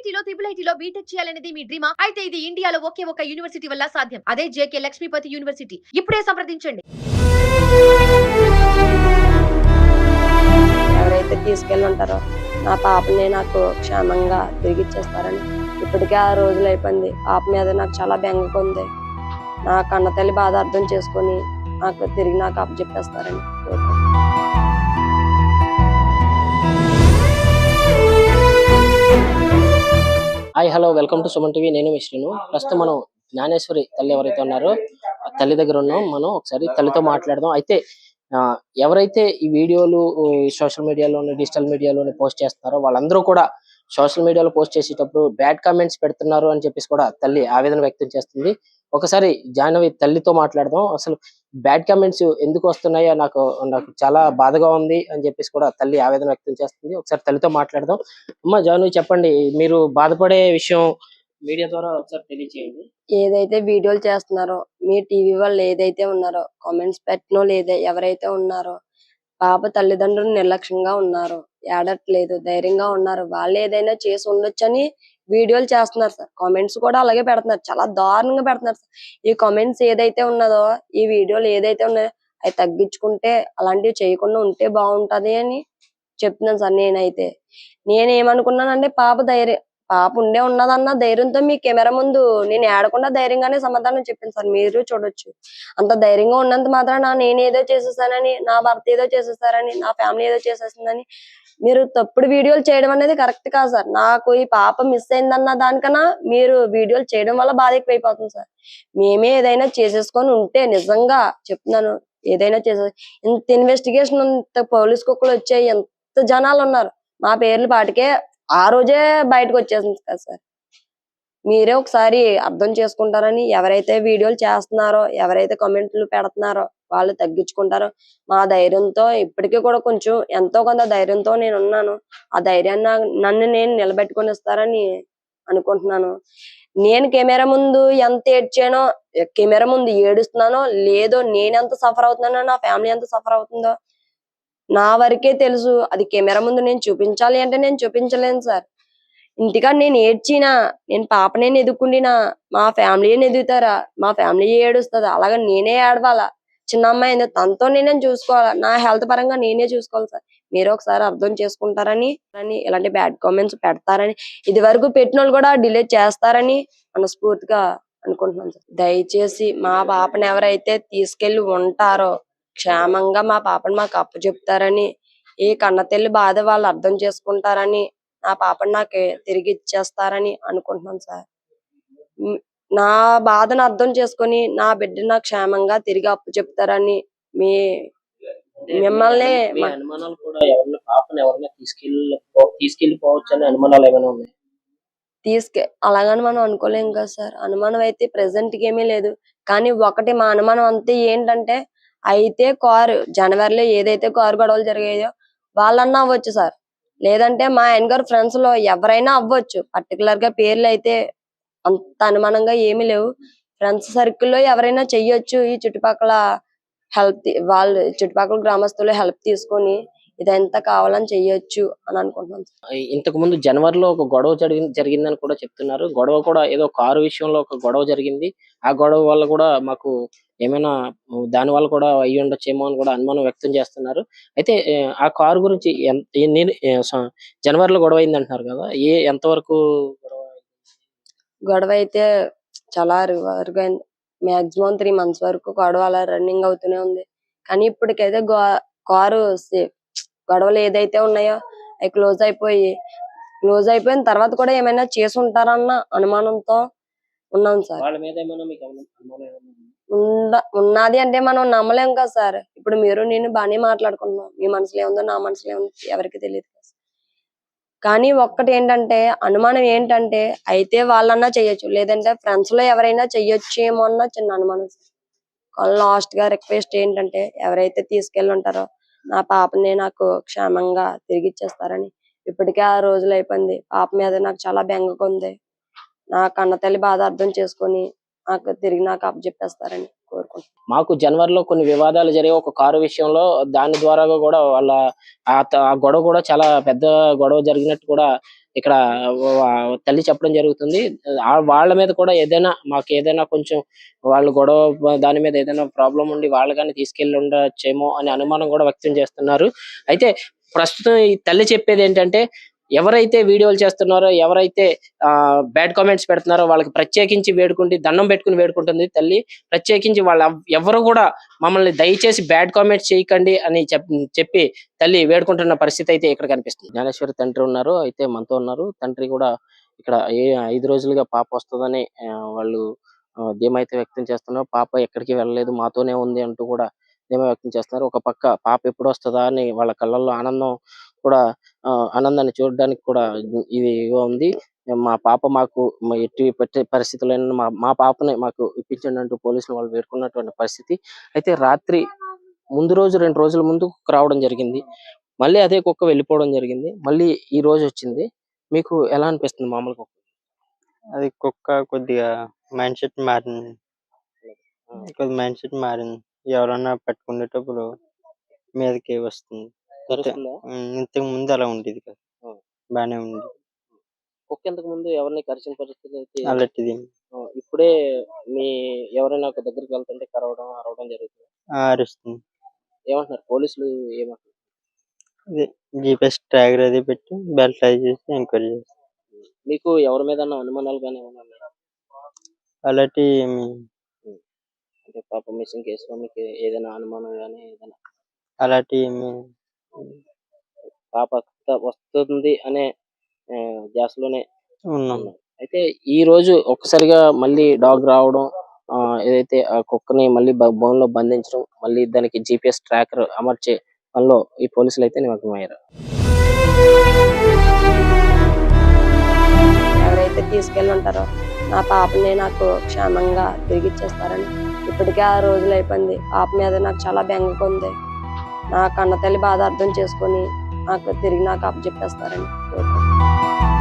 ఐఐటీలో IIITలో BTech చేయాలనేది మీ డ్రీమా? అయితే ఇది ఇండియాలో ఒకే ఒక యూనివర్సిటీ వల్ల సాధ్యం. అదే జేకే లక్ష్మీపతి యూనివర్సిటీ. ఇప్పుడే సంప్రదించండి. ఎవరైతే తీసుకెళ్ళి ఉంటారో నా పాపని నాకు క్షేమంగా తిరిగి ఇచ్చేస్తారని ఇప్పటికే ఆ రోజులు అయిపోయింది. పాప మీద నాకు చాలా బెంగగా ఉంది. నా కన్న తల్లి బాధ అర్థం చేసుకొని నాకు తిరిగి నాకు అప్పచెప్పేస్తారని hi hello welcome to Suman TV. నేను మిశ్రీను. ప్రస్తుతం మనం జ్ఞానేశ్వరి తల్లి ఎవరైతే ఉన్నారో ఆ తల్లి దగ్గర ఉన్నాం. మనం ఒకసారి తల్లితో మాట్లాడదాం. అయితే ఎవరైతే ఈ వీడియోలు సోషల్ మీడియాలోని డిజిటల్ మీడియాలోని పోస్ట్ చేస్తున్నారో వాళ్ళందరూ కూడా సోషల్ మీడియాలో పోస్ట్ చేసేటప్పుడు బ్యాడ్ కామెంట్స్ పెడుతున్నారు అని చెప్పేసి కూడా తల్లి ఆవేదన వ్యక్తం చేస్తుంది. ఒకసారి జాహ్నవి తల్లితో మాట్లాడదాం. అసలు బ్యాడ్ కామెంట్స్ ఎందుకు వస్తున్నాయో నాకు చాలా బాధగా ఉంది అని చెప్పేసి కూడా తల్లి ఆవేదన వ్యక్తం చేస్తుంది. ఒకసారి తల్లితో మాట్లాడదాం. అమ్మ జాహ్నవి చెప్పండి, మీరు బాధపడే విషయం మీడియా ద్వారా ఒకసారి తెలియజేయండి. ఏదైతే వీడియోలు చేస్తున్నారో మీ టీవీ వాళ్ళు ఏదైతే ఉన్నారో కామెంట్స్ పెట్టినో లేదా ఎవరైతే ఉన్నారో పాప తల్లిదండ్రులు నిర్లక్ష్యంగా ఉన్నారు, ఏడట్లేదు, ధైర్యంగా ఉన్నారు, వాళ్ళు ఏదైనా చేసి ఉండొచ్చని వీడియోలు చేస్తున్నారు సార్. కామెంట్స్ కూడా అలాగే పెడుతున్నారు, చాలా దారుణంగా పెడుతున్నారు సార్. ఈ కామెంట్స్ ఏదైతే ఉన్నదో ఈ వీడియోలు ఏదైతే ఉన్నాయో అవి తగ్గించుకుంటే అలాంటివి చేయకుండా ఉంటే బాగుంటది అని చెప్తున్నాను సార్. నేనేమనుకున్నానంటే పాప ఉండే ఉన్నదన్న ధైర్యంతో మీ కెమెరా ముందు నేను ఏడకుండా ధైర్యంగానే సమాధానం చెప్పింది సార్. మీరు చూడొచ్చు, అంత ధైర్యంగా ఉన్నంత మాత్రాన నేనేదో చేసేసానని, నా భర్త ఏదో చేసేసారని, నా ఫ్యామిలీ ఏదో చేసేసిందని మీరు తప్పుడు వీడియోలు చేయడం అనేది కరెక్ట్ కాదు సార్. నాకు ఈ పాప మిస్ అయిందన్న దానికన్నా మీరు వీడియోలు చేయడం వల్ల బాధ ఎక్కువైపోతుంది సార్. మేమే ఏదైనా చేసేసుకొని ఉంటే నిజంగా చెప్తున్నాను, ఏదైనా చేసే ఇంత ఇన్వెస్టిగేషన్, ఇంత పోలీస్ కుక్కలు వచ్చాయి, ఎంత జనాలు ఉన్నారు, మా పేర్లు పాటికే ఆ రోజే బయటకు వచ్చేసింది కదా సార్. మీరే ఒకసారి అర్థం చేసుకుంటారని, ఎవరైతే వీడియోలు చేస్తున్నారో ఎవరైతే కామెంట్లు పెడుతున్నారో వాళ్ళు తగ్గించుకుంటారో మా ధైర్యంతో ఇప్పటికీ కూడా కొంచెం ఎంతో కొంత ధైర్యంతో నేను ఉన్నాను. ఆ ధైర్యాన్ని నన్ను నేను నిలబెట్టుకొని ఇస్తారని అనుకుంటున్నాను. నేను కెమెరా ముందు ఎంత ఏడ్చానో, కెమెరా ముందు ఏడుస్తున్నానో లేదో, నేను ఎంత సఫర్ అవుతున్నానో, నా ఫ్యామిలీ ఎంత సఫర్ అవుతుందో నా వరకే తెలుసు. అది కెమెరా ముందు నేను చూపించాలి అంటే నేను చూపించలేను సార్. ఇంటికాడ నేను ఏడ్చినా, నేను పాపనే ఎదుర్కొండినా మా ఫ్యామిలీని ఎదుగుతారా, మా ఫ్యామిలీ ఏడుస్తుందా, అలాగే నేనే ఏడవాలా. చిన్న అమ్మాయి తనతో నేనే చూసుకోవాలా, నా హెల్త్ పరంగా నేనే చూసుకోవాలి సార్. మీరు ఒకసారి అర్థం చేసుకుంటారని, ఇలాంటి బ్యాడ్ కామెంట్స్ పెడతారని, ఇది వరకు పెట్టిన వాళ్ళు కూడా డిలీట్ చేస్తారని మనస్ఫూర్తిగా అనుకుంటున్నాను సార్. దయచేసి మా పాపను ఎవరైతే తీసుకెళ్లి ఉంటారో క్షేమంగా మా పాపను మాకు అప్పచెప్తారని, ఈ కన్నతల్లి బాధ వాళ్ళు అర్థం చేసుకుంటారని, నా పాపను నాకు తిరిగి ఇచ్చేస్తారని అనుకుంటున్నాను సార్. నా బాధను అర్థం చేసుకొని నా బిడ్డను నాకు క్షేమంగా తిరిగి అప్పచెప్తారని మిమ్మల్ని అనుమానాలు కూడా ఎవరైనా తీసుకెళ్ళిపోవచ్చు అనే అనుమానాలు ఏమైనా ఉన్నాయి? అలాగని మనం అనుకోలేం కదా సార్. అనుమానం అయితే ప్రెసెంట్ కి ఏమీ లేదు. కానీ ఒకటి మా అనుమానం అంతే ఏంటంటే, అయితే జనవరిలో ఏదైతే కారు గొడవలు జరిగాయో వాళ్ళన్నా అవ్వచ్చు సార్. లేదంటే మా ఆయన గారు ఫ్రెండ్స్ లో ఎవరైనా అవ్వచ్చు. పర్టికులర్ గా పేర్లు అయితే అంత అనుమానంగా ఏమీ లేవు. ఫ్రెండ్స్ సర్కిల్లో ఎవరైనా చెయ్యొచ్చు. ఈ చుట్టుపక్కల చుట్టుపక్కల గ్రామస్తులు హెల్ప్ తీసుకొని ఇదంతా కావాలని చెయ్యొచ్చు అని అనుకుంటున్నాను. ఇంతకు ముందు జనవరిలో ఒక గొడవ జరిగిందని కూడా చెప్తున్నారు. గొడవ కూడా ఏదో కారు విషయంలో ఒక గొడవ జరిగింది. ఆ గొడవ వల్ల కూడా మాకు ఏమైనా దాని వల్ల కూడా అయ్యి ఉండొచ్చేమో అని కూడా అనుమానం వ్యక్తం చేస్తున్నారు. అయితే ఆ కారు గురించి జనవరిలో గొడవ అయింది అంటున్నారు కదా, ఎంతవరకు గొడవ అయితే చాలా వరకు మాక్సిమం 3 months వరకు గొడవ అలా రన్నింగ్ అవుతూనే ఉంది. కానీ ఇప్పటికైతే కారు గొడవలు ఏదైతే ఉన్నాయో అవి క్లోజ్ అయిపోయిన తర్వాత కూడా ఏమైనా చేసి ఉంటారన్న అనుమానంతో ఉన్నాం సార్. ఉన్నది అంటే మనం నమ్మలేం కదా సార్. ఇప్పుడు మీరు నేను బాగానే మాట్లాడుకుంటున్నాం, మీ మనసులో ఏముందో నా మనసులో ఏముందో ఎవరికి తెలియదు. కానీ ఒక్కటి ఏంటంటే, అనుమానం ఏంటంటే, అయితే వాళ్ళన్నా చెయ్యొచ్చు, లేదంటే ఫ్రెండ్స్ లో ఎవరైనా చెయ్యొచ్చేమో అన్న చిన్న అనుమానం. లాస్ట్ గా రిక్వెస్ట్ ఏంటంటే, ఎవరైతే తీసుకెళ్ళి ఉంటారో నా పాపని నాకు క్షేమంగా తిరిగి ఇచ్చేస్తారని. ఇప్పటికే ఆ రోజులు అయిపోయింది. పాప మీద నాకు చాలా బెంగగా ఉంది. నా కన్న తల్లి బాధ అర్థం చేసుకొని తిరిగి నాకు అప్పచెప్పేస్తారని కోరుకుంటున్నాను. మాకు జనవరిలో కొన్ని వివాదాలు జరిగే ఒక కారు విషయంలో దాని ద్వారా కూడా వాళ్ళ ఆ గొడవ కూడా చాలా పెద్ద గొడవ జరిగినట్టు కూడా ఇక్కడ తల్లి చెప్పడం జరుగుతుంది. వాళ్ళ మీద కూడా మాకు ఏదైనా కొంచెం వాళ్ళు గొడవ దాని మీద ఏదైనా ప్రాబ్లం ఉండి వాళ్ళు గాని తీసుకెళ్లి ఉండొచ్చేమో అనే అనుమానం కూడా వ్యక్తం చేస్తున్నారు. అయితే ప్రస్తుతం ఈ తల్లి చెప్పేది ఏంటంటే, ఎవరైతే వీడియోలు చేస్తున్నారో, ఎవరైతే బ్యాడ్ కామెంట్స్ పెడుతున్నారో వాళ్ళకి ప్రత్యేకించి దండం పెట్టుకుని వేడుకుంటుంది తల్లి. ప్రత్యేకించి ఎవరు కూడా మమ్మల్ని దయచేసి బ్యాడ్ కామెంట్స్ చేయకండి అని చెప్పి తల్లి వేడుకుంటున్న పరిస్థితి అయితే ఇక్కడ కనిపిస్తుంది. జ్ఞానేశ్వరి తండ్రి ఉన్నారు, అయితే మనతో ఉన్నారు. తండ్రి కూడా ఇక్కడ 5 రోజులుగా పాప వస్తుందని వాళ్ళు ధీమా అయితే వ్యక్తం చేస్తున్నారు. పాప ఎక్కడికి వెళ్ళలేదు, మాతోనే ఉంది అంటూ కూడా ధీమా వ్యక్తం చేస్తున్నారు. ఒక పక్క పాప ఎప్పుడు వస్తుందా అని వాళ్ళ కళ్ళల్లో ఆనందం కూడా ఆనందాన్ని చూడడానికి కూడా ఇదిగా ఉంది. మా పాప మాకు ఎట్టి పరిస్థితుల్లో మా పాపని మాకు ఇప్పించండి అంటూ పోలీసులు వాళ్ళు వేడుకున్నటువంటి పరిస్థితి. అయితే రాత్రి ముందు రోజు 2 రోజుల ముందు కుక్క రావడం జరిగింది. మళ్ళీ అదే కుక్క వెళ్ళిపోవడం జరిగింది. మళ్ళీ ఈ రోజు వచ్చింది. మీకు ఎలా అనిపిస్తుంది మామూలుగా? అది కుక్క కొద్దిగా మైండ్ సెట్ మారింది. కొద్దిగా మైండ్ సెట్ మారింది. ఎవరన్నా పట్టుకునేటప్పుడు మీదకి వస్తుంది. కరుస్తుందా? ఇంతకు ముందు అలా ఉండేది కాదు. బానే ఉంది. కుక్క ఇంతకు ముందు ఎవరిని కరిచిన పరిస్థితి అయితే అలాంటిది ఇప్పుడే ఎవరైనా ఒక దగ్గరికి వెళ్తుంటే కరవడం అరవడం జరుగుతుంది. అరుస్తుంది. ఏమంటున్నారు పోలీసులు? ఏమంటున్నారు? అదే GPS ట్రాకర్ అది పెట్టి బెల్ట్ అది చేసి ఎంక్వైరీ చేస్తాం. మీకు ఎవరి మీద అనుమానాలు కానీ ఏమైనా ఉన్నాయా? అలాంటి అంటే పాప మిస్సింగ్ కేసులో మీకు ఏదైనా అనుమానం కానీ ఏదైనా? అలాంటి పాప వస్తుంది అనే ధ్యాసలోనే ఉన్నాం. ఉన్నారు. అయితే ఈ రోజు ఒక్కసారిగా మళ్ళీ డాగ్ రావడం, ఏదైతే ఆ కుక్కని మళ్ళీ బోన్ లో బంధించడం, మళ్ళీ దానికి GPS ట్రాకర్ అమర్చే పనిలో ఈ పోలీసులు అయితే నిమగ్నమయ్యారు. ఎవరైతే తీసుకెళ్ళి ఉంటారో నా పాపని నాకు క్షేమంగా తిరిగి ఇచ్చేస్తారని ఇప్పటికే ఆ రోజులు అయిపోయింది. పాప మీద నాకు చాలా బెంగగా ఉంది. నా కన్న తల్లి బాధ అర్థం చేసుకొని నాకు తిరిగి నాకు అప్పచెప్పేస్తారని కోరుకుంటున్నాను.